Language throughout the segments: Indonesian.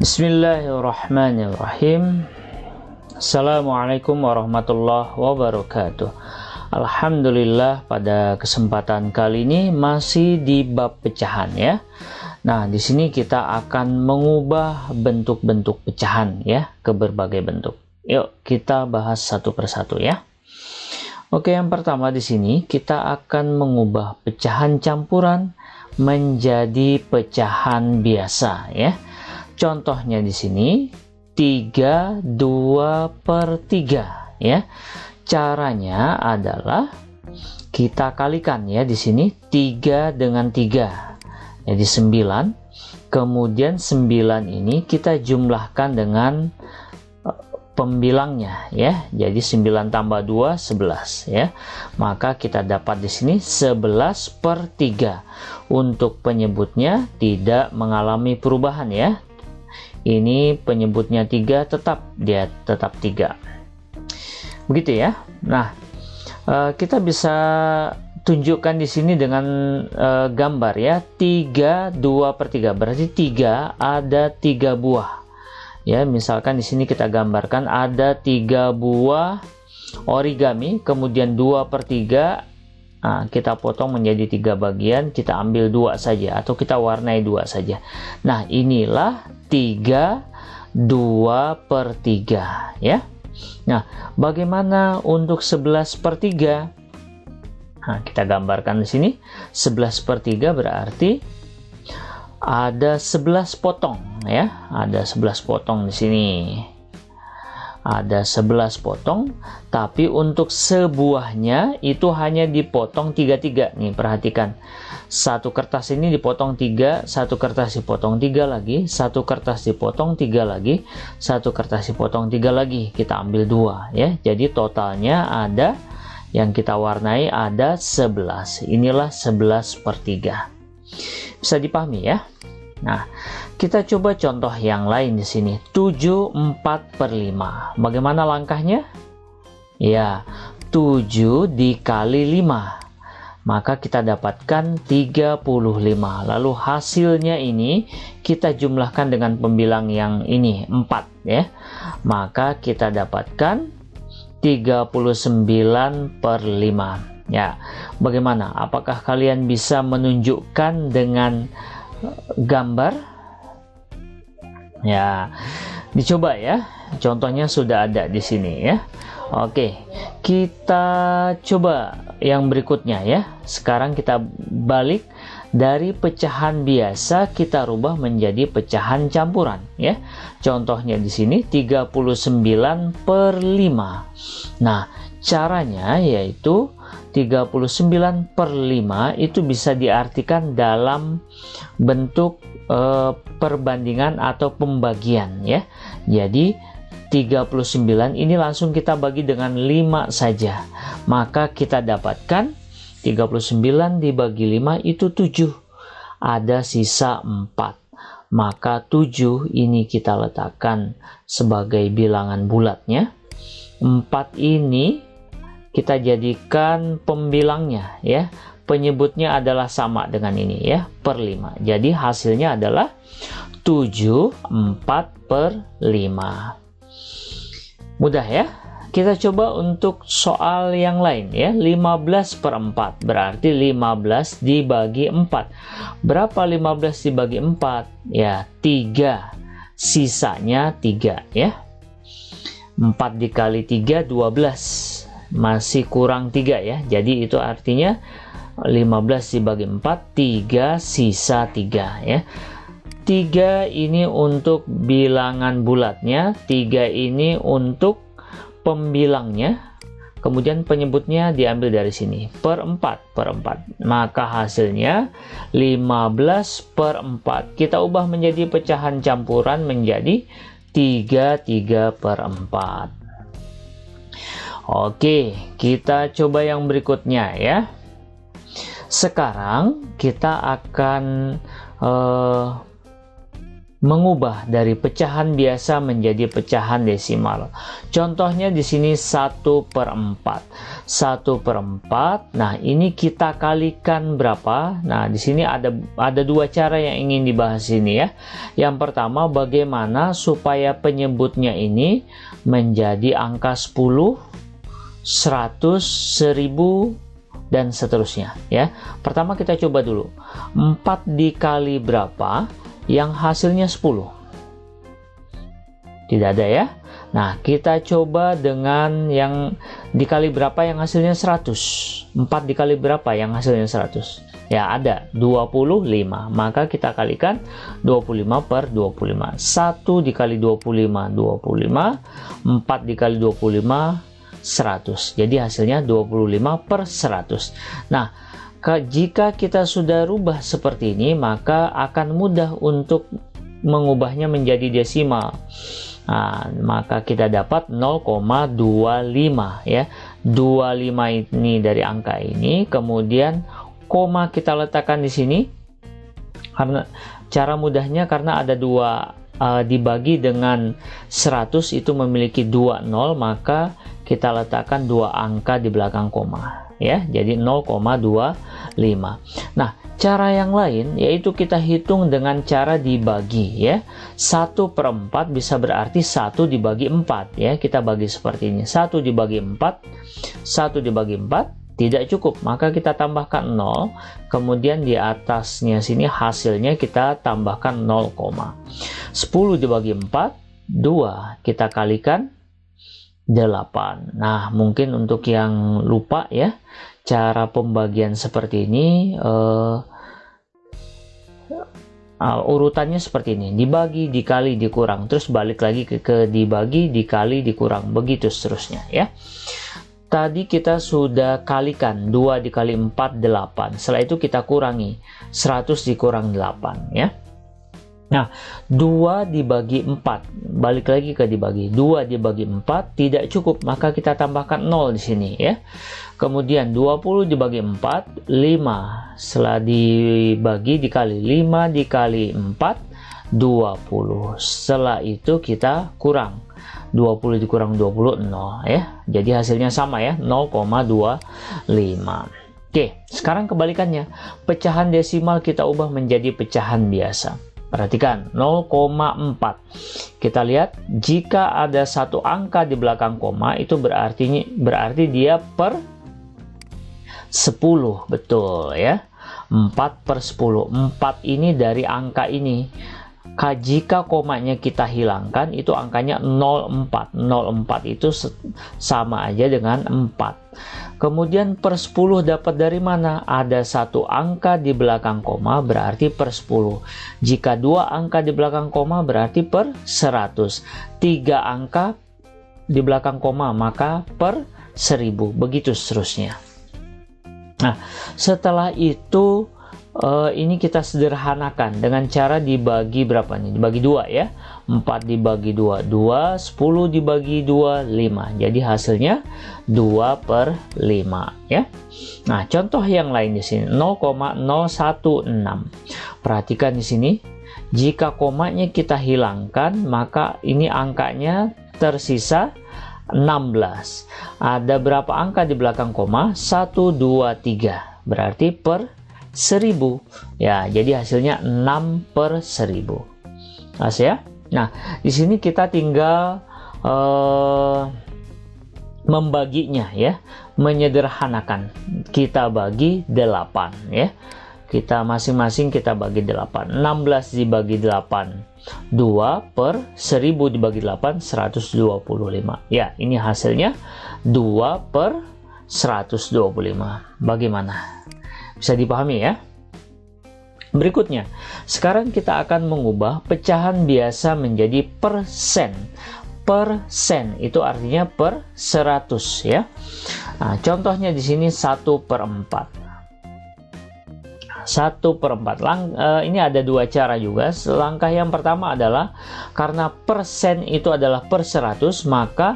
Bismillahirrahmanirrahim. Assalamualaikum warahmatullahi wabarakatuh. Alhamdulillah, pada kesempatan kali ini masih di bab pecahan ya. Nah, di sini kita akan mengubah bentuk-bentuk pecahan ya ke berbagai bentuk. Yuk kita bahas satu persatu ya. Oke, yang pertama di sini kita akan mengubah pecahan campuran menjadi pecahan biasa ya. Contohnya di sini 3, 2/3 ya. Caranya adalah kita kalikan ya di sini 3 dengan 3. Jadi 9. Kemudian 9 ini kita jumlahkan dengan pembilangnya ya. Jadi 9 tambah 2 11 ya. Maka kita dapat di sini 11/3. Untuk penyebutnya tidak mengalami perubahan ya. Ini penyebutnya 3, dia tetap 3. Begitu ya. Nah, kita bisa tunjukkan di sini dengan gambar ya. 3, 2/3 berarti 3 ada 3 buah. Ya, misalkan di sini kita gambarkan ada 3 buah origami, kemudian 2/3. Nah, kita potong menjadi 3 bagian, kita ambil 2 saja atau kita warnai 2 saja. Nah, inilah 3, 2/3 ya. Nah, bagaimana untuk 11/3? Nah, kita gambarkan di sini 11/3 berarti ada 11 potong ya. Ada 11 potong di sini. Ada 11 potong, tapi untuk sebuahnya itu hanya dipotong 3-3 nih, perhatikan. Satu kertas ini dipotong 3, satu kertas dipotong 3 lagi, satu kertas dipotong 3 lagi, satu kertas dipotong 3 lagi. Kita ambil 2 ya. Jadi totalnya ada yang kita warnai ada 11. Inilah 11/3. Bisa dipahami ya? Nah, kita coba contoh yang lain di sini. 7/4/5. Bagaimana langkahnya? Ya, 7 dikali 5. Maka kita dapatkan 35. Lalu hasilnya ini kita jumlahkan dengan pembilang yang ini 4 ya. Maka kita dapatkan 39/5. Ya, bagaimana? Apakah kalian bisa menunjukkan dengan gambar? Ya, dicoba ya. Contohnya sudah ada di sini ya. Oke, kita coba yang berikutnya ya. Sekarang kita balik dari pecahan biasa kita rubah menjadi pecahan campuran ya. Contohnya di sini 39/5. Nah, caranya yaitu 39/5 itu bisa diartikan dalam bentuk perbandingan atau pembagian ya. Jadi 39 ini langsung kita bagi dengan 5 saja. Maka kita dapatkan 39 dibagi 5 itu 7. Ada sisa 4. Maka 7 ini kita letakkan sebagai bilangan bulatnya. 4 ini kita jadikan pembilangnya ya. Penyebutnya adalah sama dengan ini ya, per 5. Jadi hasilnya adalah 7/4/5. Mudah ya. Kita coba untuk soal yang lain ya. 15/4 berarti 15 dibagi 4. Berapa 15 dibagi 4? Ya, 3. Sisanya 3 ya. 4 dikali 3 12. Masih kurang 3 ya. Jadi itu artinya 15 dibagi 4, 3 sisa 3 ya. 3 ini untuk bilangan bulatnya, 3 ini untuk pembilangnya. Kemudian penyebutnya diambil dari sini, per 4/4. Maka hasilnya 15/4. Kita ubah menjadi pecahan campuran menjadi 3/4. Oke, kita coba yang berikutnya ya. Sekarang kita akan mengubah dari pecahan biasa menjadi pecahan desimal. Contohnya di sini 1/4. 1/4. Nah, ini kita kalikan berapa? Nah, di sini ada dua cara yang ingin dibahas ini ya. Yang pertama, bagaimana supaya penyebutnya ini menjadi angka 10, 100, 1000 dan seterusnya ya. Pertama kita coba dulu. 4 dikali berapa yang hasilnya 10? Tidak ada ya. Nah, kita coba dengan yang dikali berapa yang hasilnya 100. 4 dikali berapa yang hasilnya 100? Ya, ada 25. Maka kita kalikan 25 per 25. 1 dikali 25, 25. 4 dikali 25, 100. Jadi hasilnya 25 per 100. Nah, jika kita sudah rubah seperti ini, maka akan mudah untuk mengubahnya menjadi desimal. Nah, maka kita dapat 0,25 ya. 25 ini dari angka ini, kemudian koma kita letakkan di sini. Karena cara mudahnya karena ada dua dibagi dengan 100 itu memiliki 2 nol, maka kita letakkan dua angka di belakang koma ya, jadi 0,25. Nah, cara yang lain yaitu kita hitung dengan cara dibagi ya. 1/4 bisa berarti 1 dibagi 4 ya. Kita bagi seperti ini, 1 dibagi 4. 1 dibagi 4 tidak cukup, maka kita tambahkan 0, kemudian di atasnya sini hasilnya kita tambahkan 0, 10 dibagi 4, 2, kita kalikan 8. Nah, mungkin untuk yang lupa ya, cara pembagian seperti ini urutannya seperti ini, dibagi, dikali, dikurang, terus balik lagi ke dibagi, dikali, dikurang, begitu seterusnya ya. Tadi kita sudah kalikan 2 dikali 4, 8. Setelah itu kita kurangi 100 dikurang 8 ya. Nah, 2 dibagi 4, balik lagi ke dibagi. 2 dibagi 4 tidak cukup, maka kita tambahkan 0 di sini ya. Kemudian 20 dibagi 4, 5. Setelah dibagi dikali 5 dikali 4, 20. Setelah itu kita kurang. 20 dikurang 20, 0 ya. Jadi hasilnya sama ya, 0,25. Oke, sekarang kebalikannya. Pecahan desimal kita ubah menjadi pecahan biasa. Perhatikan, 0,4. Kita lihat, jika ada satu angka di belakang koma, itu berarti dia per 10. Betul ya. 4 per 10. 4 ini dari angka ini. Jika komanya kita hilangkan, itu angkanya 0,4. 0,4 itu sama aja dengan 4. Kemudian per 10 dapat dari mana? Ada satu angka di belakang koma, berarti per 10. Jika dua angka di belakang koma, berarti per 100. 3 angka di belakang koma, maka per 1000. Begitu seterusnya. Nah, setelah itu ini kita sederhanakan dengan cara dibagi berapa nih? Dibagi 2 ya. 4 dibagi 2, 2. 10 dibagi 2, 5. Jadi hasilnya 2 per 5 ya. Nah, contoh yang lain di sini 0,016. Perhatikan di sini, jika komanya kita hilangkan, maka ini angkanya tersisa 16. Ada berapa angka di belakang koma? 1, 2, 3. Berarti per 1000 ya, jadi hasilnya 6 per 1000. Mas ya. Nah, di sini kita tinggal membaginya ya, menyederhanakan. Kita bagi 8 ya. Kita masing-masing kita bagi 8. 16 dibagi 8, 2 per 1000 dibagi 8, 125. Ya, ini hasilnya 2 per 125. Bagaimana? Bisa dipahami ya? Berikutnya, sekarang kita akan mengubah pecahan biasa menjadi persen. Persen itu artinya per 100 ya. Nah, contohnya di sini 1/4. 1/4. Ini ada dua cara juga. Langkah yang pertama adalah karena persen itu adalah per 100, maka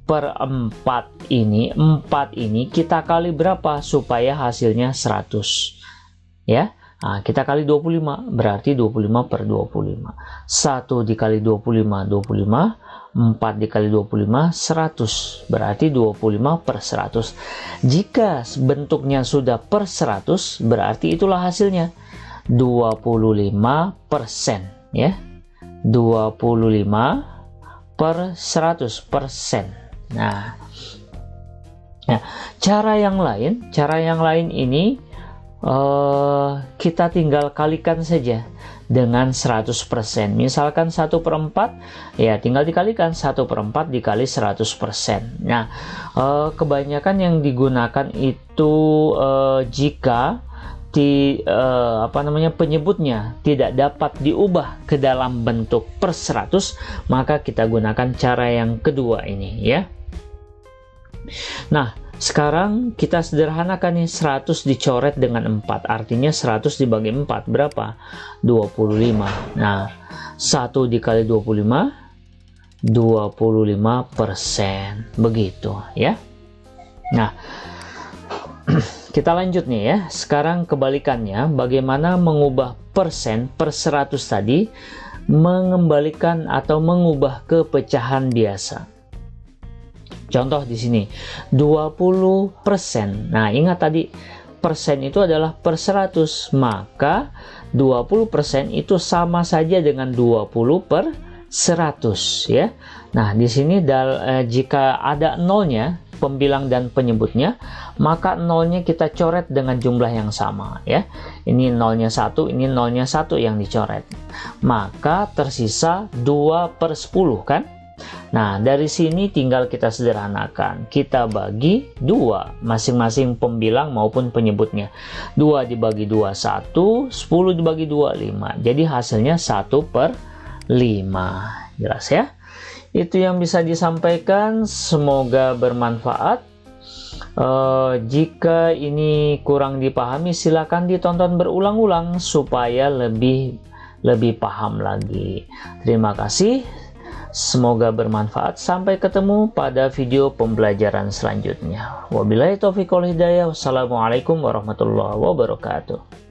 per 4 ini kita kali berapa supaya hasilnya 100 ya. Nah, kita kali 25, berarti 25 per 25. 1 dikali 25, 25. 4 dikali 25, 100. Berarti 25 per 100. Jika bentuknya sudah per 100, berarti itulah hasilnya. 25%. Ya. 25 per 100%. Nah, cara yang lain ini kita tinggal kalikan saja dengan 100%. Misalkan 1/4, ya tinggal dikalikan 1/4 dikali 100%. Nah, kebanyakan yang digunakan itu jika penyebutnya tidak dapat diubah ke dalam bentuk per 100, maka kita gunakan cara yang kedua ini, ya. Nah, sekarang kita sederhanakan nih, 100 dicoret dengan 4, artinya 100 dibagi 4 berapa? 25. Nah, 1 dikali 25, 25%. Begitu, ya. Nah, kita lanjut nih ya. Sekarang kebalikannya, bagaimana mengubah persen per 100 tadi, mengembalikan atau mengubah ke pecahan biasa. Contoh di sini 20%. Nah, ingat tadi persen itu adalah per 100, maka 20% itu sama saja dengan 20 per 100, ya. Nah, di sini jika ada nolnya, pembilang dan penyebutnya, maka nolnya kita coret dengan jumlah yang sama, ya. Ini nolnya 1, ini nolnya 1 yang dicoret. Maka tersisa 2 per 10, kan? Nah, dari sini tinggal kita sederhanakan. Kita bagi 2, masing-masing pembilang maupun penyebutnya. 2 dibagi 2, 1. 10 dibagi 2, 5. Jadi hasilnya 1 per 5. Jelas ya? Itu yang bisa disampaikan. Semoga bermanfaat. Jika ini kurang dipahami, silakan ditonton berulang-ulang supaya lebih paham lagi. Terima kasih. Semoga bermanfaat. Sampai ketemu pada video pembelajaran selanjutnya. Wabillahi taufiq wal hidayah. Wassalamualaikum warahmatullahi wabarakatuh.